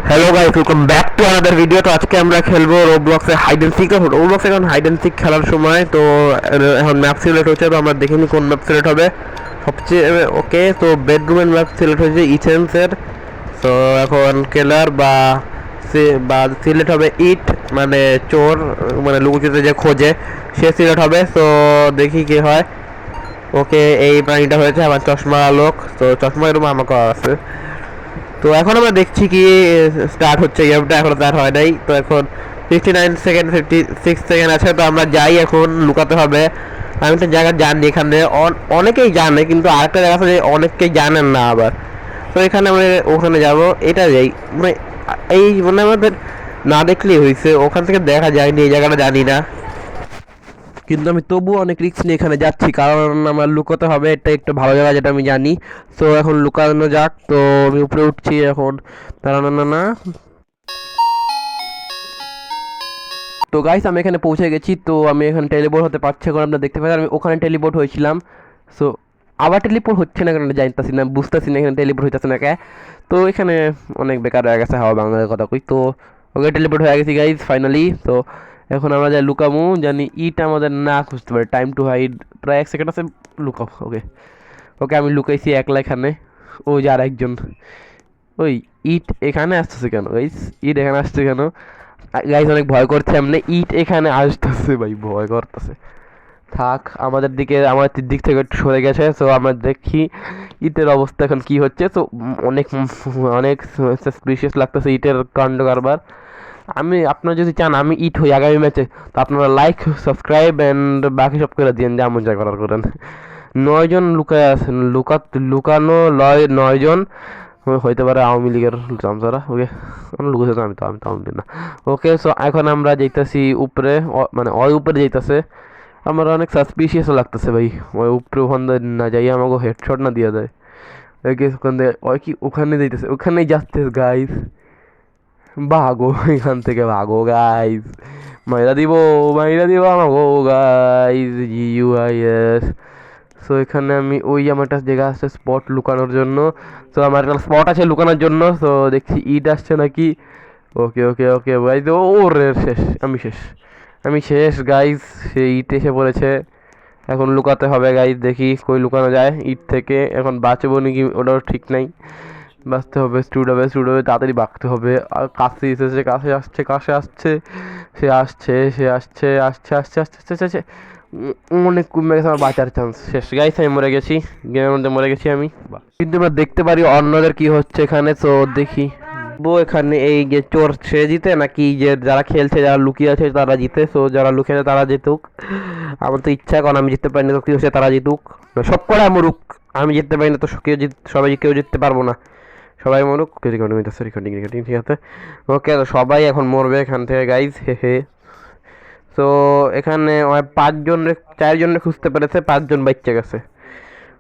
Hello guys, welcome back to another video. তো আজকে আমরা খেলবো রোবলক্সে হাইড এন্ড সিক। রোবলক্সে এখন হাইড এন্ড সিক খেলার সময় তো এখন ম্যাপ সিলেক্ট হচ্ছে। তো আমরা দেখিনি কোন ম্যাপ সিলেক্ট হবে সবচেয়ে। ওকে, তো বেডরুমের ম্যাপ সিলেক্ট হয়েছে ইথেন্সের। তো এখন কেলার বা সিলেক্ট হবে ইট, মানে চোর, মানে লুকোচুরিতে যে খোঁজে সে সিলেক্ট হবে। তো দেখি কি হয়। ওকে, এই প্রাণীটা হয়েছে আমার চশমা লোক। তো চশমা এরকম আমাকে আছে। তো এখন আমরা দেখছি কি স্টার্ট হচ্ছে গেমটা, এখন স্টার্ট হয় নাই। তো এখন 59 সেকেন্ড 56 সেকেন্ড আছে। তো আমরা যাই, এখন লুকাতে হবে। আমি তো জায়গা জানি, এখানে অনেকেই জানে, কিন্তু আরেকটা জায়গা আছে যে অনেকেই জানেন না আবার। তো এখানে আমরা ওখানে যাব, এটা যাই, মানে এই মানে আমাদের না দেখলেই হয়েছে, ওখান থেকে দেখা যায়নি, এই জায়গাটা জানি না। কিন্তু আমি তবুও অনেক রিস্ক নিয়ে এখানে যাচ্ছি, কারণ আমার লুকোতে হবে, এটা একটু ভালো জায়গা যেটা আমি জানি। তো এখন লুকানো যাক। তো আমি উপরে উঠছি এখন। দাঁড়ানো না না। তো গাইস, আমি এখানে পৌঁছে গেছি। তো আমি এখানে টেলিপোর্ট হতে পারছি, এখন আপনারা দেখতে পাচ্ছেন আমি ওখানে টেলিপোর্ট হয়েছিলাম। সো আবার টেলিপোর্ট হচ্ছে না, কারণ জানতেছি না, বুঝতেছি না এখানে টেলিপোর্ট হইতেছে না কে। তো এখানে অনেক বেকার হয়ে গেছে, হাওয়া বাংলার কথা কই। তো ওকে, টেলিপোর্ট হয়ে গেছি গাইস ফাইনালি। তো এখন আমরা যাই লুকামু, জানি ইট আমাদের না খুঁজতে পারি। টাইম টু হাইড, প্রায় 1 সেকেন্ড আছে, লুকাও। ওকে ওকে, আমি লুকাইছি একলা এখানে। ও যে আর একজন, ওই ইট এখানে আসতেছে কেন গাইস? ইট এখানে আসছে কেন গাইস? অনেক ভয় করছে এমনি, ইট এখানে আসতেছে ভাই, ভয় করতেছে। থাক, আমাদের দিকে, আমাদের দিক থেকে একটু সরে গেছে। সো আমরা দেখি ইটের অবস্থা এখন কি হচ্ছে। তো অনেক অনেক সাসপিশিয়াস লাগতেছে ইটের কাণ্ড কারবার। আপনারা যদি চান আমি ইট হই আগামী ম্যাচে, তো আপনারা লাইক, সাবস্ক্রাইব অ্যান্ড বাকি সব করে দিন, যেমন যা করার করেন। 9 জন লুকায় আছেন, লুকানো 9 জন হইতে পারে আওয়ামী লীগের চামচারা। ওকে, লুকেছে, আমি তো আওয়ামী লীগ না। ওকে, সো এখন আমরা যাইতেছি উপরে, মানে ওই উপরে যাইতেছে। আমার অনেক সাসপিশিয়াস লাগতেছে ভাই, ওই উপরে ওখান না যাই আমাকে হেডশট না দিয়ে দেয়। ওকে, ওখান থেকে ওই কি ওখানে যাইতেছে, ওখানেই যাচ্ছে গাইস। ভাগো এখান থেকে, ভাগো গাইস, মাইরা দিব আমাগো গাইস, GUIS। সো এখানে আমি ওই আমার একটা জায়গা আছে স্পট লুকানোর জন্য। সো আমার একটা স্পট আছে লুকানোর জন্য। সো দেখছি ইট আসছে নাকি। ওকে ওকে ওকে ভাই, তো ও রে, শেষ, আমি শেষ গাইস। সে ইট এসে পড়েছে, এখন লুকাতে হবে গাইস। দেখি কই লুকানো যায় ইট থেকে, এখন বাঁচবো নাকি ওটাও ঠিক নাই। বাঁচতে হবে, স্টুড হবে, তাড়াতাড়ি বাঁকতে হবে। আর কাছে এসেছে, কাছে আসছে, সে আসছে। অনেক কমে গেছে আমার বাঁচার চান্স, শেষ গাইস, আমি মরে গেছি, গেমের মধ্যে মরে গেছি আমি। কিন্তু আমরা দেখতে পারি অন্যদের কি হচ্ছে এখানে। তো দেখি এখানে এই যে চোর সে জিতে নাকি যে যারা খেলছে, যারা লুকিয়ে আছে তারা জিতে। সো যারা লুকিয়ে আছে তারা জিতুক, আমার তো ইচ্ছা, কারণ আমি জিততে পারিনি, তো কি হচ্ছে তারা জিতুক, সব করে মরুক। আমি জিততে পারি না তো কেউ জিততে পারবো না। সবাই মরুক। রেকর্ডিং ঠিক আছে। ওকে, তো সবাই এখন মরবে এখান থেকে গাইজ, হে। তো এখানে 4জন খুঁজতে পেরেছে, 5জন বাচ্চা গেছে।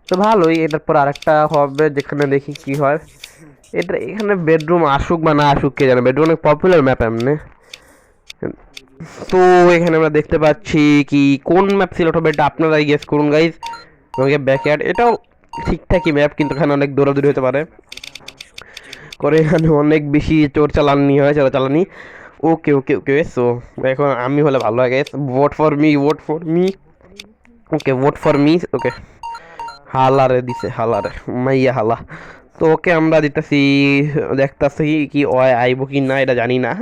তো ভালোই, এটার পর আরেকটা হবে যেখানে দেখি কি হয়। এখানে বেডরুম আসুক বা না আসুক কে জানে, বেডরুম অনেক পপুলার ম্যাপ এমনি। তো এখানে আমরা দেখতে পাচ্ছি কি কোন ম্যাপ সিলেক্ট হবে, এটা আপনারাই গেস করুন গাইজ। আমাকে ব্যাকয়ার্ড, এটাও ঠিকঠাকই ম্যাপ, কিন্তু এখানে অনেক দৌড়াদৌড়ি হতে পারে করে, এখানে অনেক বেশি চোর চালানি। ওকে ওকে ওকে, সো এখন আমি হলে ভালো হয় guys. Vote for me. Okay, vote for me. Okay, হালারে দিছে, হালারে মাইয়া হালা। তো ওকে, আমরা দিতেছি, দেখতেছি কি ওয় আইব কি না এটা জানি না।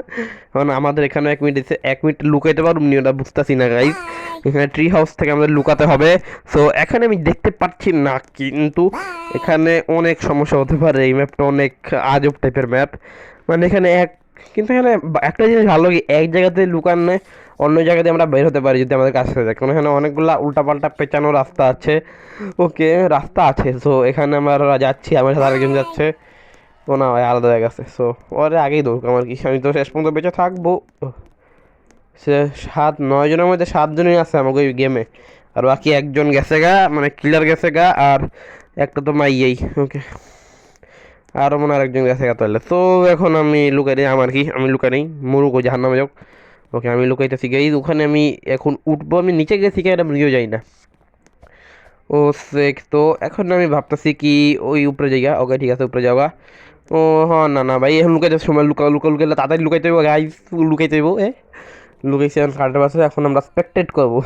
কারণ আমাদের এখানে 1 মিনিট দিচ্ছে, 1 মিনিট লুকাইতে পারবো নি ওটা বুঝতেছি না গাইজ। এখানে ট্রি হাউস থেকে আমাদের লুকাতে হবে। সো এখানে আমি দেখতে পাচ্ছি না, কিন্তু এখানে অনেক সমস্যা হতে পারে। এই ম্যাপটা অনেক আজব টাইপের ম্যাপ, মানে এখানে কিন্তু এখানে একটা জিনিস ভালো কি, এক জায়গাতে লুকানো অন্য জায়গাতে আমরা বের হতে পারি যদি আমাদের কাছে যায়, কারণ এখানে অনেকগুলা উল্টাপাল্টা পেঁচানো রাস্তা আছে। ওকে, রাস্তা আছে। সো এখানে আমরা যাচ্ছি, আমার সাথে আরেকজন যাচ্ছে। ও না, আলাদা হয়ে গেছে। সো ওরে আগেই দৌড়, আমার কি, আমি তো শেষ পর্যন্ত বেঁচে থাকবো। সে 9জনের মধ্যে 7জনই আছে আমাকে ওই গেমে, আর বাকি একজন গেছে গা, মানে কিলার গেছে গা, আর একটা তো মাইয়েই। ওকে, আরও মনে হয় আরেকজন গেছে গা তাহলে। তো এখন আমি লুকাই দিই, আমার কি, আমি লুকাই নেই, মরুক ওই জাহার নামে যাও। ওকে, আমি লুকাইতেছি গাইজ, ওখানে আমি এখন উঠবো, আমি নিচে গেছি কি এটা নিজেও যাই না। ও সেক, তো এখন আমি ভাবতেছি কি ওই উপরে যাইগা। ওকে ঠিক আছে, উপরে যাওয়া। ও হ্যাঁ, না না ভাই এখন লুকাইতে সময় লুকাইলে তাড়াতাড়ি লুকাইতে হইব গাইস, লুকাইতে হইব লুকাইছি এখন কার্ডের পাশে। এখন আমরা স্পেকটেট করবো,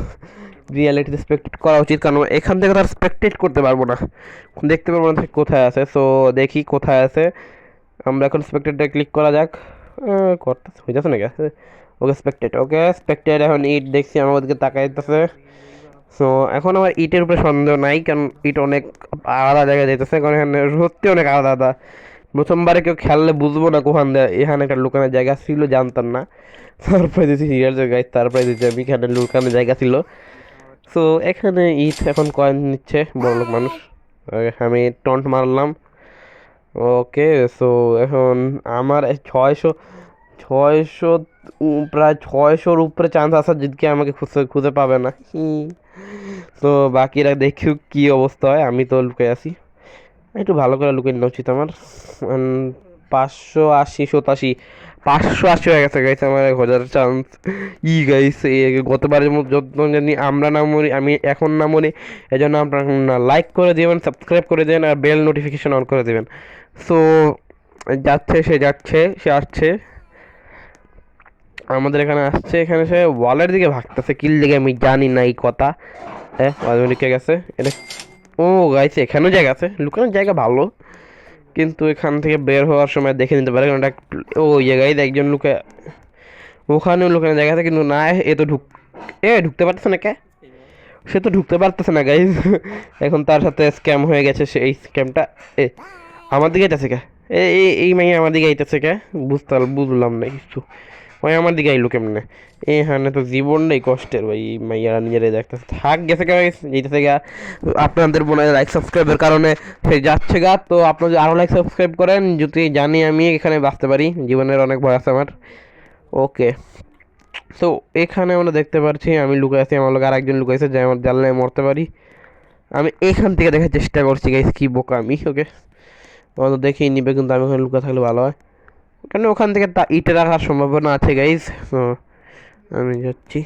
রিয়ালিটিতে স্পেকটেট করা উচিত, কারণ এখান থেকে তো আর স্পেকটেট করতে পারবো না, দেখতে পারবো না ঠিক কোথায় আছে। সো দেখি কোথায় আছে। আমরা এখন স্পেকটেটে ক্লিক করা যাক। করতে হইতেছে নাকি? ওকে স্পেকটেট, ওকে স্পেকটেট। এখন ইট দেখছি আমাদেরকে তাকাইতেছে। সো এখন আমার ইটের উপরে সন্দেহ নাই, কারণ ইট অনেক আলাদা জায়গায় যেতেছে, কারণ এখানে সত্যি অনেক আলাদা আলাদা। প্রথমবারে কেউ খেললে বুঝবো না কোখান দিয়ে এখানে একটা লুকানোর জায়গা ছিল, জানতাম না। তারপরে দিয়েছি রিয়াল জায়গায়, তারপরে দিয়েছি আমি এখানে লুকানোর জায়গা ছিল। সো এখানে ইট এখন কয়েন নিচ্ছে বড়লোক মানুষ। আমি টন্ট মারলাম। ওকে, সো এখন আমার 600 প্রায় 600-র উপরে চান্স আছে জিতকে আমাকে খুঁজে খুঁজে পাবে না। তো বাকিরা দেখুক কি অবস্থা হয়, আমি তো লুকে আছি। একটু ভালো করে লুকিয়ে নেওয়া উচিত আমার। 580-87, 580 হয়ে গেছে গাইছে আমার 1000 চান্স। গাইস গতবারের মতো যত জানি আমরা না মরি, আমি এখন না মরি, এই জন্য আপনারা লাইক করে দেবেন, সাবস্ক্রাইব করে দেবেন, আর বেল নোটিফিকেশন অন করে দেবেন। সো যাচ্ছে, সে আসছে আমাদের এখানে, আসছে এখানে, সে ওয়ালের দিকে ভাগতেছে কিল দিকে, আমি জানি না এই কথা। হ্যাঁ ঢুকে গেছে এটা। ও গাইছে এখানেও জায়গা আছে, লুকানোর জায়গা ভালো, কিন্তু এখান থেকে বের হওয়ার সময় দেখে নিতে পারে, কারণ ও জায়গায় একজন লুকে, ওখানেও লুকানোর জায়গা আছে, কিন্তু না এ তো ঢুকতে পারতেছে না কে, সে তো ঢুকতে পারতেছে না গাইজ। এখন তার সাথে স্ক্যাম হয়ে গেছে, এই স্ক্যামটা আমার দিকে আইতেছে কে, এই মাইয়া আমার দিকে আইতেছে কে, বুঝলাম না কিছু। ওই আমার দিকে আইলো কেমনে? এখানে তো জীবনটাই কষ্টের ভাই, মাইয়ারা নিজেরাই দেখতেছে, থাক গেছে গা, যেতেছে গা। আপনাদের মনে হয় লাইক সাবস্ক্রাইবের কারণে সে যাচ্ছে গা, তো আপনারা যদি আরও লাইক সাবস্ক্রাইব করেন, যদি জানি আমি এখানে বাঁচতে পারি, জীবনের অনেক ভয় আছে আমার। ওকে, সো এখানে আমরা দেখতে পাচ্ছি আমি লুকাই আছি, আমার লোক আর একজন লুকাইছে, যে আমার জানলায় মরতে পারি। আমি এখান থেকে দেখার চেষ্টা করছি গাইস, কি বোকা আমি। ওকে, তো দেখেই নিবে, কিন্তু আমি ওখানে লুকা থাকলে ভালো হয়, কারণ ওখান থেকে ইটে রাখার সম্ভাবনা আছে গাইস। তো আমি যাচ্ছি।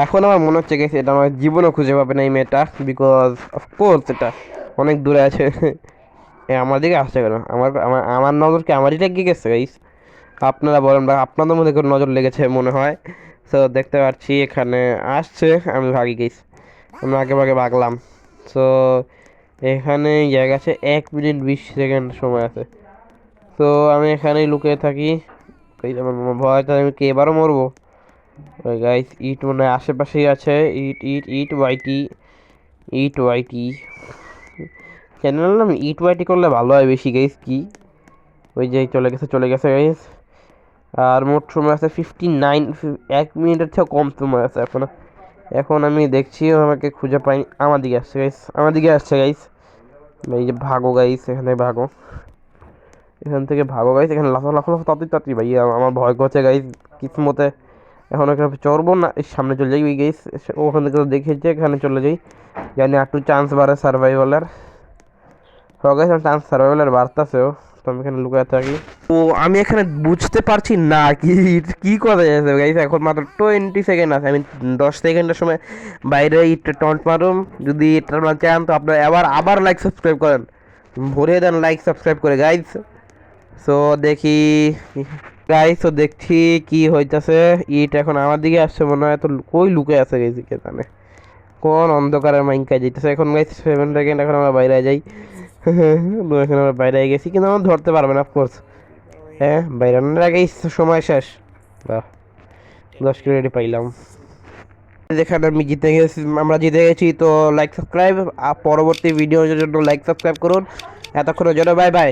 এখন আমার মনে হচ্ছে গাইস এটা আমার জীবনও খুঁজে পাবে না এই মেয়েটা, বিকজ অফকোর্স এটা অনেক দূরে আছে। আমার দিকে আসছে কেন? আমার আমার আমার নজর কি আমার দিকে গিয়ে গেছে গাইস? আপনারা বলেন বা আপনাদের মধ্যে কোনো নজর লেগেছে মনে হয়। সো দেখতে পাচ্ছি এখানে আসছে, আমি ভাগি গাইস, আমি আগে ভাগে ভাগলাম। সো এখানে জায়গা আছে, 1 মিনিট 20 সেকেন্ড সময় আছে। তো আমি এখানেই লুকিয়ে থাকি, আমার ভয়টা, আমি কি এবারও মরবো? গাইস ইট মনে হয় আশেপাশেই আছে, ইট ইট ইট ওয়াইটি, ইট ওয়াইটি চ্যানেল নাম ইট ওয়াইটি করলে ভালো হয় বেশি গাইস। কি ওই যে চলে গেছে গাইস। আর মোট সময় আছে 59, 1 মিনিটের চেয়েও কম সময় আছে এখন। এখন আমি দেখছি আমাকে খুঁজে পাইনি, আমার দিকে আসছে গাইস, আমার দিকে আসছে গাইস। এই যে ভাগো গাইস, এখান থেকে ভাগো, এখানে লাফো লাফো লাফো, তাড়াতাড়ি ভাই, আমার ভয় করছে গাইস। কিসমতে এখন এখানে চড়বো না, সামনে চলে যাই ওই গাইস, ওখান থেকে তো দেখেছি, এখানে চলে যাই, জানি একটু চান্স বাড়ে সার্ভাইভালের। গাইস চান্স সার্ভাইভালের বাড়তেছেও, তো আমি এখানে লুকায় থাকি। তো আমি এখানে বুঝতে পারছি না কি করা যাচ্ছে গাইস, এখন মাত্র 20 সেকেন্ড আছে, আমি 10 সেকেন্ডের সময় বাইরে টন্ট মারুম। যদি এটা চান তো আপনার আবার লাইক সাবস্ক্রাইব করেন, ভরে দেন লাইক সাবস্ক্রাইব করে গাইস। সো দেখি গাইস, তো দেখছি কি হইতাছে, ইট এখন আমার দিকে আসছে মনে হয়, তো কই লুকে আছে গাইস, কে জানে কোন অন্ধকারের মাইনকায় যেতেছে। এখন গাইস 7 সেকেন্ড, এখন আমরা বাইরে যাই। এখন আমরা বাইরে গেছি, কিন্তু আমার ধরতে পারবে না অফকোর্স। হ্যাঁ বাইরে আগেই সময় শেষ। বাহ, 10 ক্রেডিট পাইলাম। যেখানে আমি জিতে গেছি, আমরা জিতে গেছি। তো লাইক সাবস্ক্রাইব, পরবর্তী ভিডিওর জন্য লাইক সাবস্ক্রাইব করুন। এতক্ষণের জন্য বাই বাই।